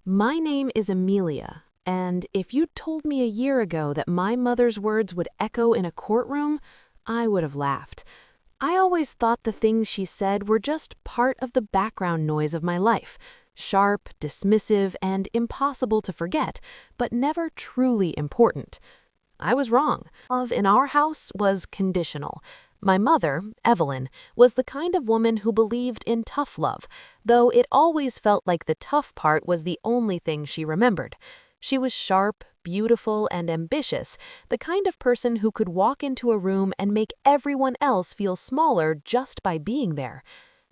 My name is Amelia, and if you'd told me a year ago that my mother's words would echo in a courtroom, I would have laughed. I always thought the things she said were just part of the background noise of my life, sharp, dismissive, and impossible to forget, but never truly important. I was wrong. Love in our house was conditional. My mother, Evelyn, was the kind of woman who believed in tough love, though it always felt like the tough part was the only thing she remembered. She was sharp, beautiful, and ambitious, the kind of person who could walk into a room and make everyone else feel smaller just by being there.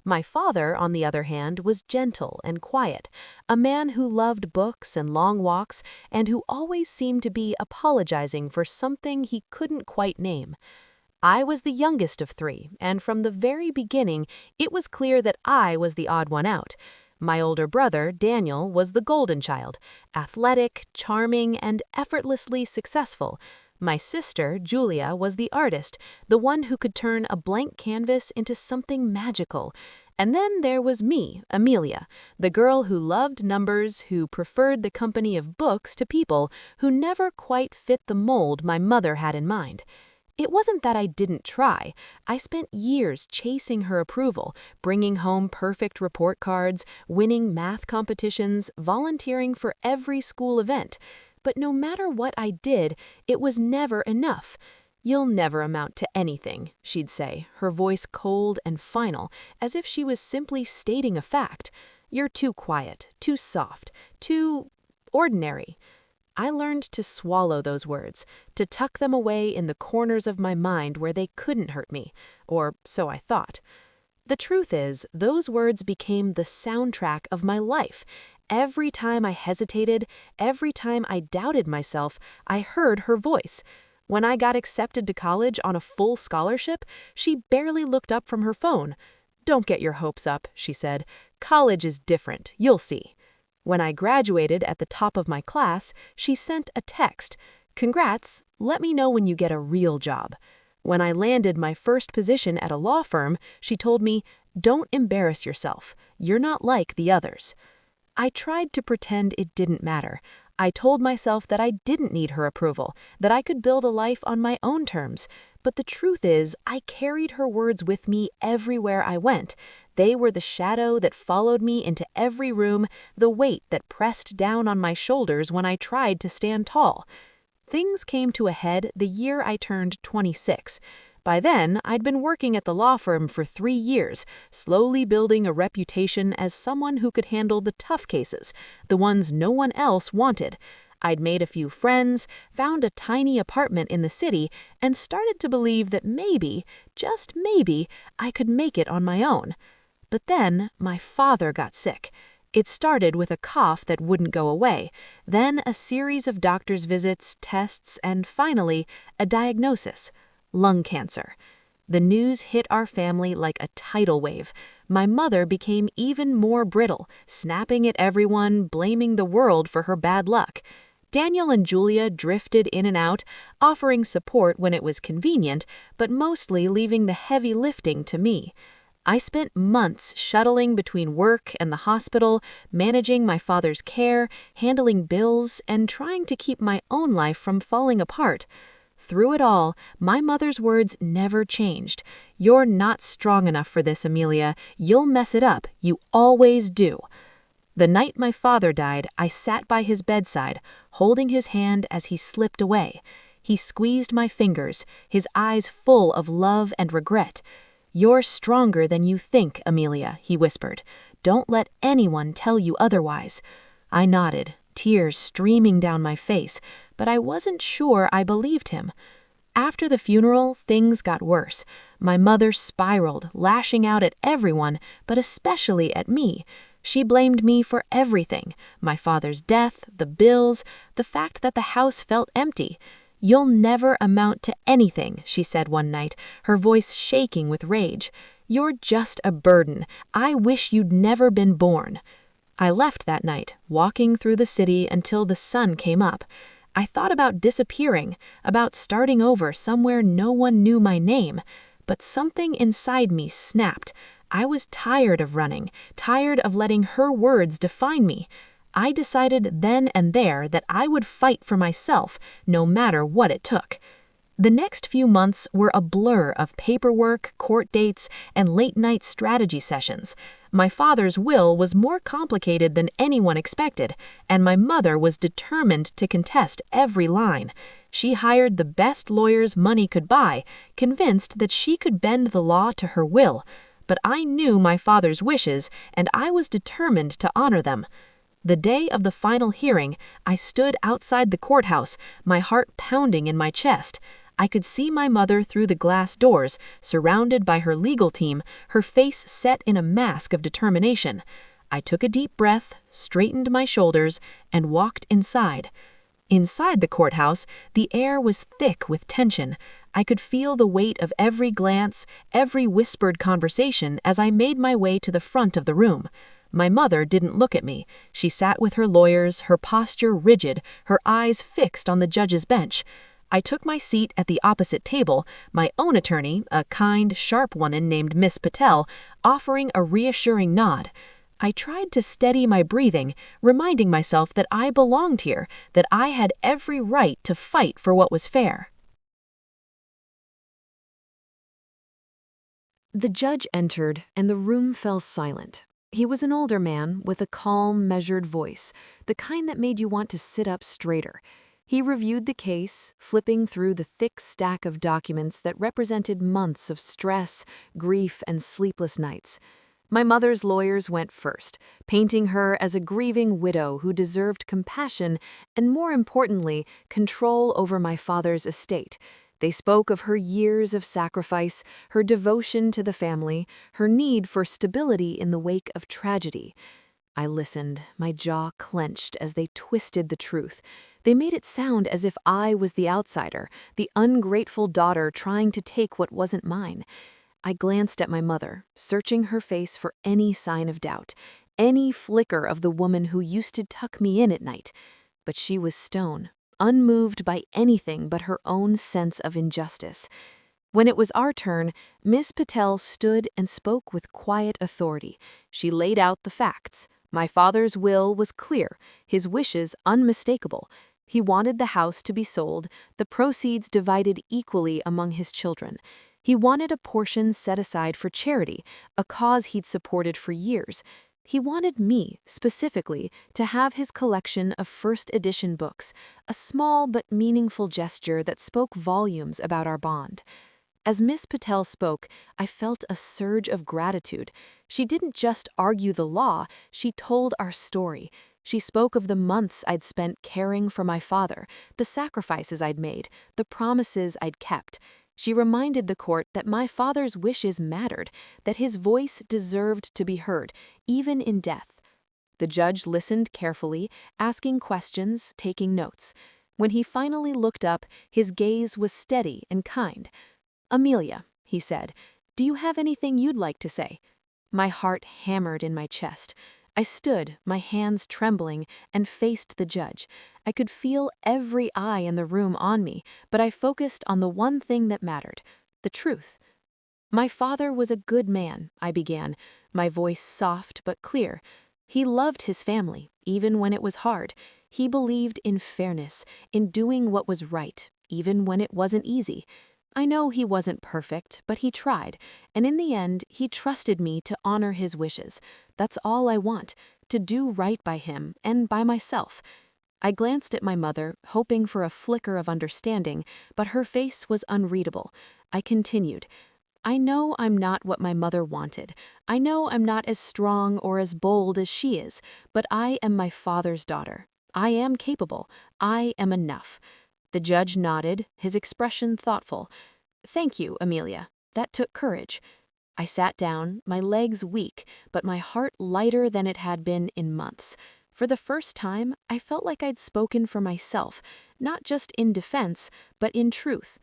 My father, on the other hand, was gentle and quiet, a man who loved books and long walks, and who always seemed to be apologizing for something he couldn't quite name. I was the youngest of three, and from the very beginning, it was clear that I was the odd one out. My older brother, Daniel, was the golden child, athletic, charming, and effortlessly successful. My sister, Julia, was the artist, the one who could turn a blank canvas into something magical. And then there was me, Amelia, the girl who loved numbers, who preferred the company of books to people, who never quite fit the mold my mother had in mind. It wasn't that I didn't try. I spent years chasing her approval, bringing home perfect report cards, winning math competitions, volunteering for every school event. But no matter what I did, it was never enough. "You'll never amount to anything," she'd say, her voice cold and final, as if she was simply stating a fact. "You're too quiet, too soft, too ordinary." I learned to swallow those words, to tuck them away in the corners of my mind where they couldn't hurt me, or so I thought. The truth is, those words became the soundtrack of my life. Every time I hesitated, every time I doubted myself, I heard her voice. When I got accepted to college on a full scholarship, she barely looked up from her phone. "Don't get your hopes up," she said. "College is different, you'll see." When I graduated at the top of my class, she sent a text. "Congrats, let me know when you get a real job." When I landed my first position at a law firm, she told me, "Don't embarrass yourself. You're not like the others." I tried to pretend it didn't matter. I told myself that I didn't need her approval, that I could build a life on my own terms. But the truth is, I carried her words with me everywhere I went. They were the shadow that followed me into every room, the weight that pressed down on my shoulders when I tried to stand tall. Things came to a head the year I turned 26. By then, I'd been working at the law firm for 3 years, slowly building a reputation as someone who could handle the tough cases, the ones no one else wanted. I'd made a few friends, found a tiny apartment in the city, and started to believe that maybe, just maybe, I could make it on my own. But then, my father got sick. It started with a cough that wouldn't go away, then a series of doctor's visits, tests, and finally, a diagnosis: lung cancer. The news hit our family like a tidal wave. My mother became even more brittle, snapping at everyone, blaming the world for her bad luck. Daniel and Julia drifted in and out, offering support when it was convenient, but mostly leaving the heavy lifting to me. I spent months shuttling between work and the hospital, managing my father's care, handling bills, and trying to keep my own life from falling apart. Through it all, my mother's words never changed. "You're not strong enough for this, Amelia. You'll mess it up. You always do." The night my father died, I sat by his bedside, holding his hand as he slipped away. He squeezed my fingers, his eyes full of love and regret. "You're stronger than you think, Amelia," he whispered. "Don't let anyone tell you otherwise." I nodded, tears streaming down my face, but I wasn't sure I believed him. After the funeral, things got worse. My mother spiraled, lashing out at everyone, but especially at me. She blamed me for everything: my father's death, the bills, the fact that the house felt empty. "You'll never amount to anything," she said one night, her voice shaking with rage. "You're just a burden. I wish you'd never been born." I left that night, walking through the city until the sun came up. I thought about disappearing, about starting over somewhere no one knew my name. But something inside me snapped. I was tired of running, tired of letting her words define me. I decided then and there that I would fight for myself, no matter what it took. The next few months were a blur of paperwork, court dates, and late-night strategy sessions. My father's will was more complicated than anyone expected, and my mother was determined to contest every line. She hired the best lawyers money could buy, convinced that she could bend the law to her will. But I knew my father's wishes, and I was determined to honor them. The day of the final hearing, I stood outside the courthouse, my heart pounding in my chest. I could see my mother through the glass doors, surrounded by her legal team, her face set in a mask of determination. I took a deep breath, straightened my shoulders, and walked inside. Inside the courthouse, the air was thick with tension. I could feel the weight of every glance, every whispered conversation as I made my way to the front of the room. My mother didn't look at me. She sat with her lawyers, her posture rigid, her eyes fixed on the judge's bench. I took my seat at the opposite table, my own attorney, a kind, sharp woman named Miss Patel, offering a reassuring nod. I tried to steady my breathing, reminding myself that I belonged here, that I had every right to fight for what was fair. The judge entered, and the room fell silent. He was an older man with a calm, measured voice, the kind that made you want to sit up straighter. He reviewed the case, flipping through the thick stack of documents that represented months of stress, grief, and sleepless nights. My mother's lawyers went first, painting her as a grieving widow who deserved compassion and, more importantly, control over my father's estate. They spoke of her years of sacrifice, her devotion to the family, her need for stability in the wake of tragedy. I listened, my jaw clenched as they twisted the truth. They made it sound as if I was the outsider, the ungrateful daughter trying to take what wasn't mine. I glanced at my mother, searching her face for any sign of doubt, any flicker of the woman who used to tuck me in at night. But she was stone, unmoved by anything but her own sense of injustice. When it was our turn, Miss Patel stood and spoke with quiet authority. She laid out the facts. My father's will was clear, his wishes unmistakable. He wanted the house to be sold, the proceeds divided equally among his children. He wanted a portion set aside for charity, a cause he'd supported for years. He wanted me, specifically, to have his collection of first edition books, a small but meaningful gesture that spoke volumes about our bond. As Miss Patel spoke, I felt a surge of gratitude. She didn't just argue the law, she told our story. She spoke of the months I'd spent caring for my father, the sacrifices I'd made, the promises I'd kept. She reminded the court that my father's wishes mattered, that his voice deserved to be heard, even in death. The judge listened carefully, asking questions, taking notes. When he finally looked up, his gaze was steady and kind. "Amelia," he said, "do you have anything you'd like to say?" My heart hammered in my chest. I stood, my hands trembling, and faced the judge. I could feel every eye in the room on me, but I focused on the one thing that mattered, the truth. "My father was a good man," I began, my voice soft but clear. "He loved his family, even when it was hard. He believed in fairness, in doing what was right, even when it wasn't easy. I know he wasn't perfect, but he tried, and in the end, he trusted me to honor his wishes. That's all I want, to do right by him and by myself." I glanced at my mother, hoping for a flicker of understanding, but her face was unreadable. I continued, "I know I'm not what my mother wanted. I know I'm not as strong or as bold as she is, but I am my father's daughter. I am capable. I am enough." The judge nodded, his expression thoughtful. "Thank you, Amelia. That took courage." I sat down, my legs weak, but my heart lighter than it had been in months. For the first time, I felt like I'd spoken for myself, not just in defense, but in truth.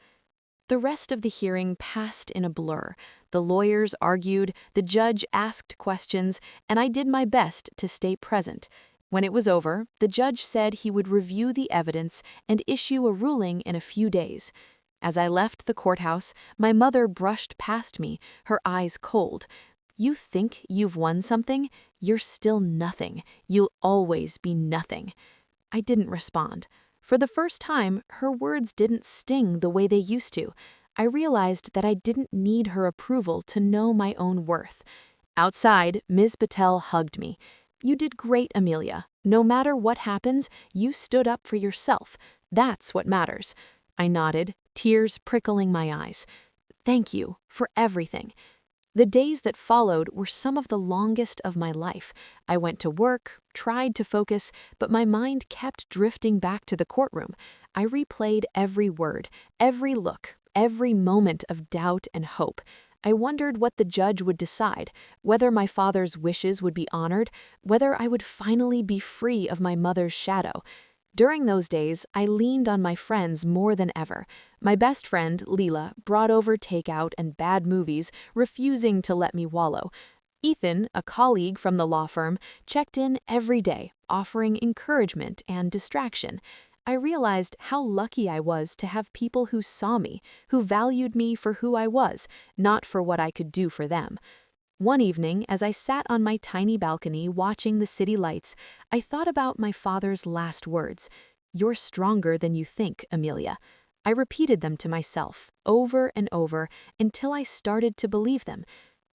The rest of the hearing passed in a blur. The lawyers argued, the judge asked questions, and I did my best to stay present. When it was over, the judge said he would review the evidence and issue a ruling in a few days. As I left the courthouse, my mother brushed past me, her eyes cold. "You think you've won something? "You're still nothing. You'll always be nothing." I didn't respond. For the first time, her words didn't sting the way they used to. I realized that I didn't need her approval to know my own worth. Outside, Ms. Patel hugged me. "You did great, Amelia. No matter what happens, you stood up for yourself. That's what matters." I nodded, tears prickling my eyes. "Thank you for everything." The days that followed were some of the longest of my life. I went to work, tried to focus, but my mind kept drifting back to the courtroom. I replayed every word, every look, every moment of doubt and hope. I wondered what the judge would decide, whether my father's wishes would be honored, whether I would finally be free of my mother's shadow. During those days, I leaned on my friends more than ever. My best friend, Leela, brought over takeout and bad movies, refusing to let me wallow. Ethan, a colleague from the law firm, checked in every day, offering encouragement and distraction. I realized how lucky I was to have people who saw me, who valued me for who I was, not for what I could do for them. One evening, as I sat on my tiny balcony watching the city lights, I thought about my father's last words. "You're stronger than you think, Amelia." I repeated them to myself, over and over, until I started to believe them.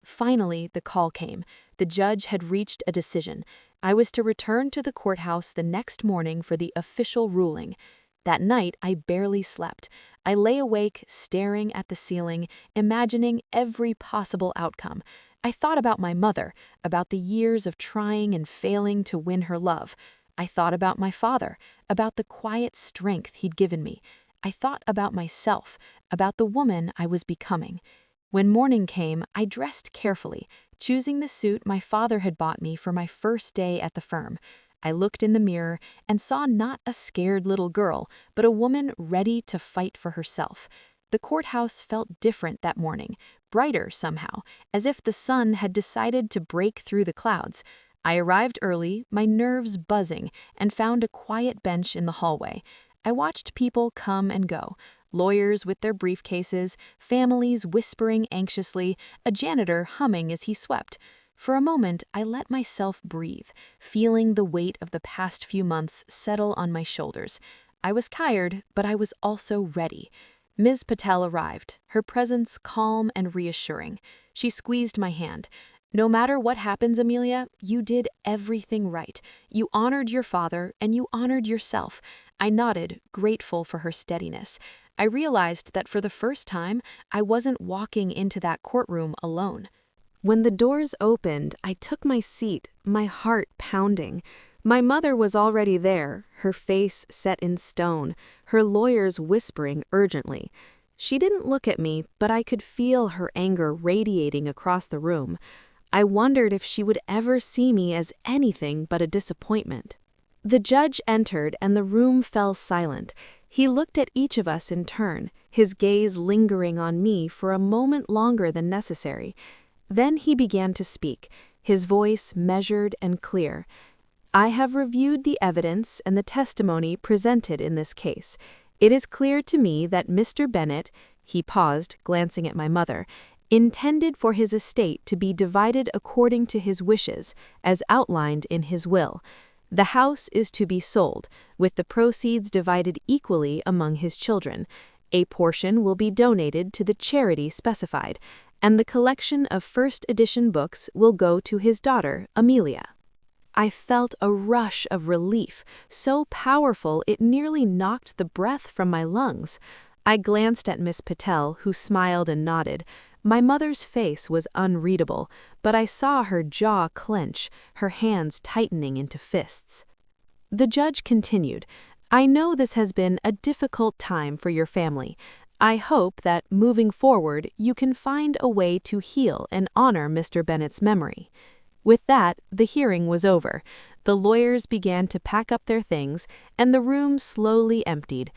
Finally, the call came. The judge had reached a decision. I was to return to the courthouse the next morning for the official ruling. That night, I barely slept. I lay awake, staring at the ceiling, imagining every possible outcome. I thought about my mother, about the years of trying and failing to win her love. I thought about my father, about the quiet strength he'd given me. I thought about myself, about the woman I was becoming. When morning came, I dressed carefully, choosing the suit my father had bought me for my first day at the firm. I looked in the mirror and saw not a scared little girl, but a woman ready to fight for herself. The courthouse felt different that morning, brighter somehow, as if the sun had decided to break through the clouds. I arrived early, my nerves buzzing, and found a quiet bench in the hallway. I watched people come and go, lawyers with their briefcases, families whispering anxiously, a janitor humming as he swept. For a moment, I let myself breathe, feeling the weight of the past few months settle on my shoulders. I was tired, but I was also ready. Ms. Patel arrived, her presence calm and reassuring. She squeezed my hand. "No matter what happens, Amelia, you did everything right. You honored your father, and you honored yourself." I nodded, grateful for her steadiness. I realized that for the first time, I wasn't walking into that courtroom alone. When the doors opened, I took my seat, my heart pounding. My mother was already there, her face set in stone, her lawyers whispering urgently. She didn't look at me, but I could feel her anger radiating across the room. I wondered if she would ever see me as anything but a disappointment. The judge entered and the room fell silent. He looked at each of us in turn, his gaze lingering on me for a moment longer than necessary. Then he began to speak, his voice measured and clear. "I have reviewed the evidence and the testimony presented in this case. It is clear to me that Mr. Bennett," he paused, glancing at my mother, "intended for his estate to be divided according to his wishes, as outlined in his will. The house is to be sold, with the proceeds divided equally among his children. A portion will be donated to the charity specified, and the collection of first edition books will go to his daughter, Amelia." I felt a rush of relief, so powerful it nearly knocked the breath from my lungs. I glanced at Miss Patel, who smiled and nodded. My mother's face was unreadable, but I saw her jaw clench, her hands tightening into fists. The judge continued, "I know this has been a difficult time for your family. I hope that, moving forward, you can find a way to heal and honor Mr. Bennett's memory." With that, the hearing was over. The lawyers began to pack up their things, and the room slowly emptied.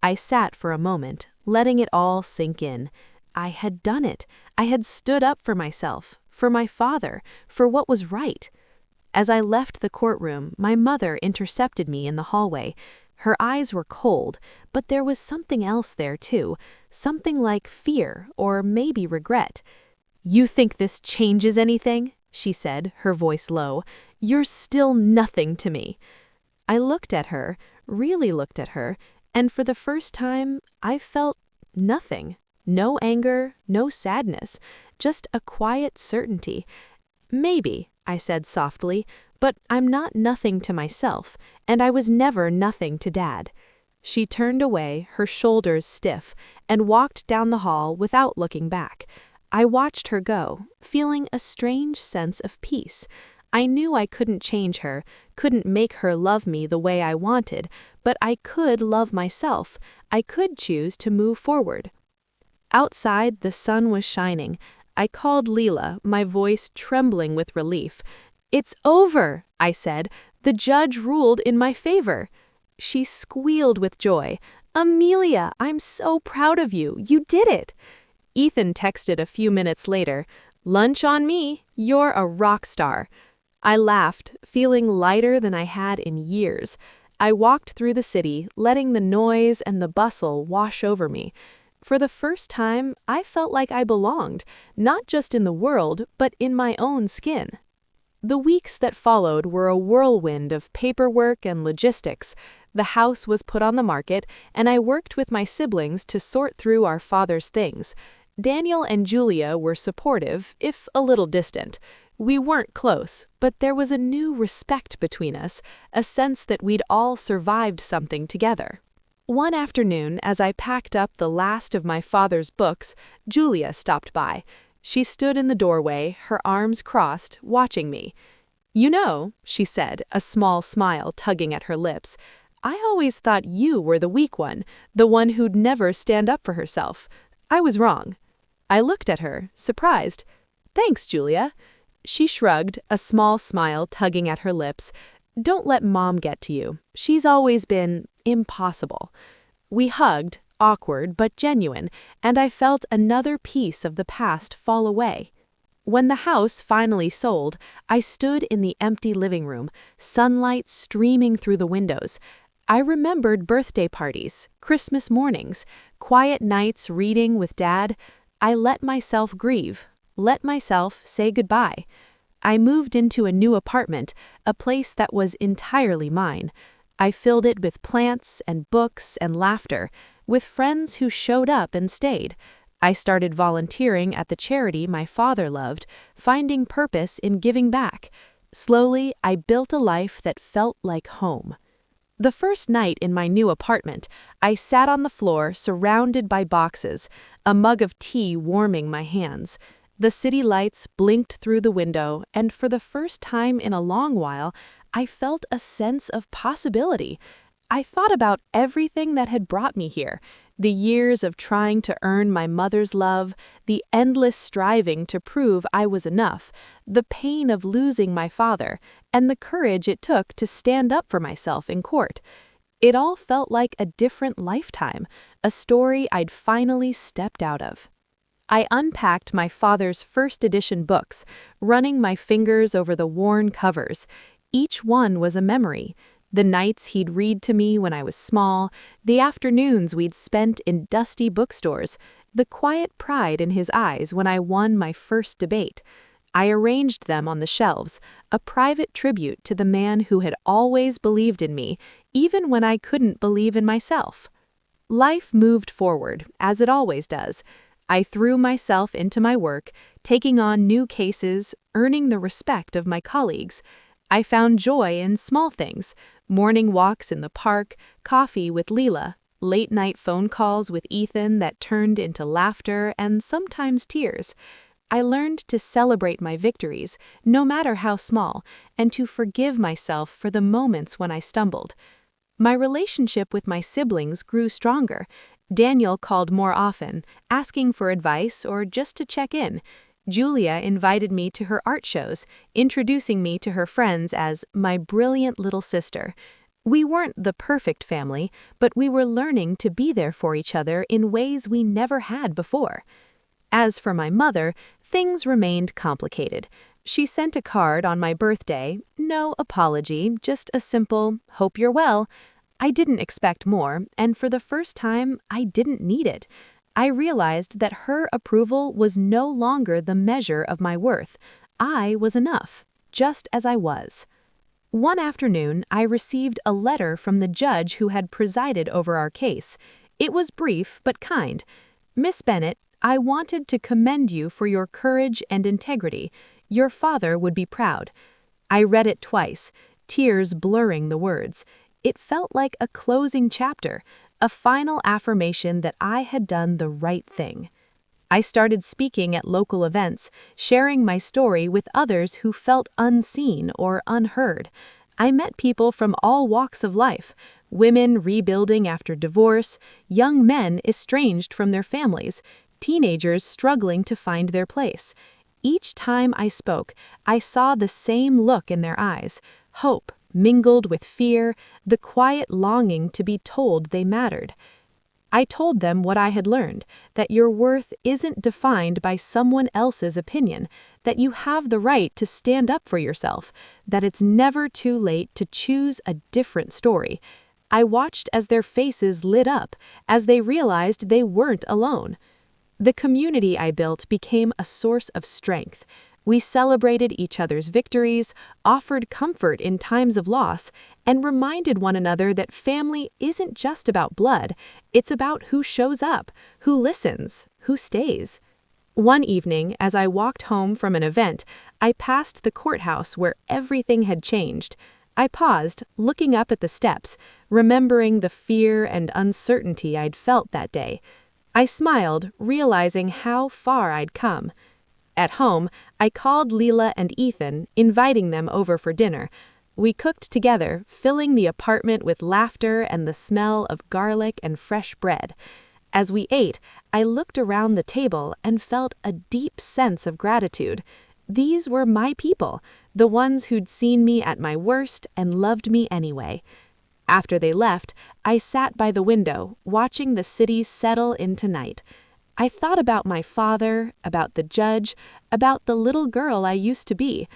I sat for a moment, letting it all sink in. I had done it. I had stood up for myself, for my father, for what was right. As I left the courtroom, my mother intercepted me in the hallway. Her eyes were cold, but there was something else there too, something like fear or maybe regret. "You think this changes anything?" she said, her voice low. "You're still nothing to me." I looked at her, really looked at her, and for the first time, I felt nothing. No anger, no sadness, just a quiet certainty. "Maybe," I said softly, "but I'm not nothing to myself, and I was never nothing to Dad." She turned away, her shoulders stiff, and walked down the hall without looking back. I watched her go, feeling a strange sense of peace. I knew I couldn't change her, couldn't make her love me the way I wanted, but I could love myself. I could choose to move forward. Outside, the sun was shining. I called Leela, my voice trembling with relief. "It's over," I said. "The judge ruled in my favor." She squealed with joy. "Amelia, I'm so proud of you. You did it." Ethan texted a few minutes later, "Lunch on me. You're a rock star." I laughed, feeling lighter than I had in years. I walked through the city, letting the noise and the bustle wash over me. For the first time, I felt like I belonged, not just in the world, but in my own skin. The weeks that followed were a whirlwind of paperwork and logistics. The house was put on the market, and I worked with my siblings to sort through our father's things. Daniel and Julia were supportive, if a little distant. We weren't close, but there was a new respect between us, a sense that we'd all survived something together. One afternoon, as I packed up the last of my father's books, Julia stopped by. She stood in the doorway, her arms crossed, watching me. "You know," she said, a small smile tugging at her lips, "I always thought you were the weak one, the one who'd never stand up for herself. I was wrong." I looked at her, surprised. "Thanks, Julia." She shrugged, a small smile tugging at her lips. "Don't let Mom get to you. She's always been impossible." We hugged, awkward but genuine, and I felt another piece of the past fall away. When the house finally sold, I stood in the empty living room, sunlight streaming through the windows. I remembered birthday parties, Christmas mornings, quiet nights reading with Dad. I let myself grieve, let myself say goodbye. I moved into a new apartment, a place that was entirely mine. I filled it with plants and books and laughter, with friends who showed up and stayed. I started volunteering at the charity my father loved, finding purpose in giving back. Slowly, I built a life that felt like home. The first night in my new apartment, I sat on the floor surrounded by boxes, a mug of tea warming my hands. The city lights blinked through the window, and for the first time in a long while, I felt a sense of possibility. I thought about everything that had brought me here, the years of trying to earn my mother's love, the endless striving to prove I was enough, the pain of losing my father, and the courage it took to stand up for myself in court. It all felt like a different lifetime, a story I'd finally stepped out of. I unpacked my father's first edition books, running my fingers over the worn covers. Each one was a memory. The nights he'd read to me when I was small, the afternoons we'd spent in dusty bookstores, the quiet pride in his eyes when I won my first debate. I arranged them on the shelves, a private tribute to the man who had always believed in me, even when I couldn't believe in myself. Life moved forward, as it always does. I threw myself into my work, taking on new cases, earning the respect of my colleagues. I found joy in small things, morning walks in the park, coffee with Leela, late-night phone calls with Ethan that turned into laughter and sometimes tears. I learned to celebrate my victories, no matter how small, and to forgive myself for the moments when I stumbled. My relationship with my siblings grew stronger. Daniel called more often, asking for advice or just to check in. Julia invited me to her art shows, introducing me to her friends as my brilliant little sister. We weren't the perfect family, but we were learning to be there for each other in ways we never had before. As for my mother, things remained complicated. She sent a card on my birthday, no apology, just a simple, "Hope you're well." I didn't expect more, and for the first time, I didn't need it. I realized that her approval was no longer the measure of my worth. I was enough, just as I was. One afternoon, I received a letter from the judge who had presided over our case. It was brief but kind. "Miss Bennett, I wanted to commend you for your courage and integrity. Your father would be proud." I read it twice, tears blurring the words. It felt like a closing chapter, a final affirmation that I had done the right thing. I started speaking at local events, sharing my story with others who felt unseen or unheard. I met people from all walks of life, women rebuilding after divorce, young men estranged from their families, teenagers struggling to find their place. Each time I spoke, I saw the same look in their eyes, hope mingled with fear, the quiet longing to be told they mattered. I told them what I had learned, that your worth isn't defined by someone else's opinion, that you have the right to stand up for yourself, that it's never too late to choose a different story. I watched as their faces lit up, as they realized they weren't alone. The community I built became a source of strength. We celebrated each other's victories, offered comfort in times of loss, and reminded one another that family isn't just about blood, it's about who shows up, who listens, who stays. One evening, as I walked home from an event, I passed the courthouse where everything had changed. I paused, looking up at the steps, remembering the fear and uncertainty I'd felt that day. I smiled, realizing how far I'd come. At home, I called Leela and Ethan, inviting them over for dinner. We cooked together, filling the apartment with laughter and the smell of garlic and fresh bread. As we ate, I looked around the table and felt a deep sense of gratitude. These were my people, the ones who'd seen me at my worst and loved me anyway. After they left, I sat by the window, watching the city settle into night. I thought about my father, about the judge, about the little girl I used to be.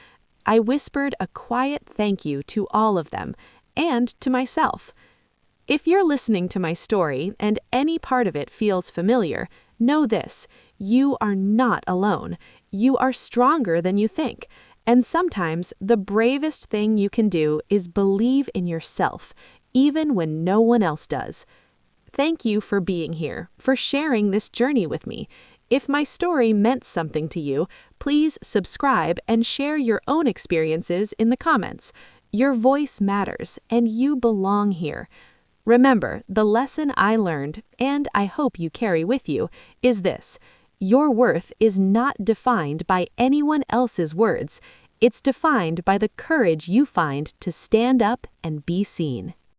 I whispered a quiet thank you to all of them, and to myself. If you're listening to my story and any part of it feels familiar, know this: you are not alone. You are stronger than you think. And sometimes the bravest thing you can do is believe in yourself, even when no one else does. Thank you for being here, for sharing this journey with me. If my story meant something to you, please subscribe and share your own experiences in the comments. Your voice matters, and you belong here. Remember, the lesson I learned, and I hope you carry with you, is this: your worth is not defined by anyone else's words. It's defined by the courage you find to stand up and be seen.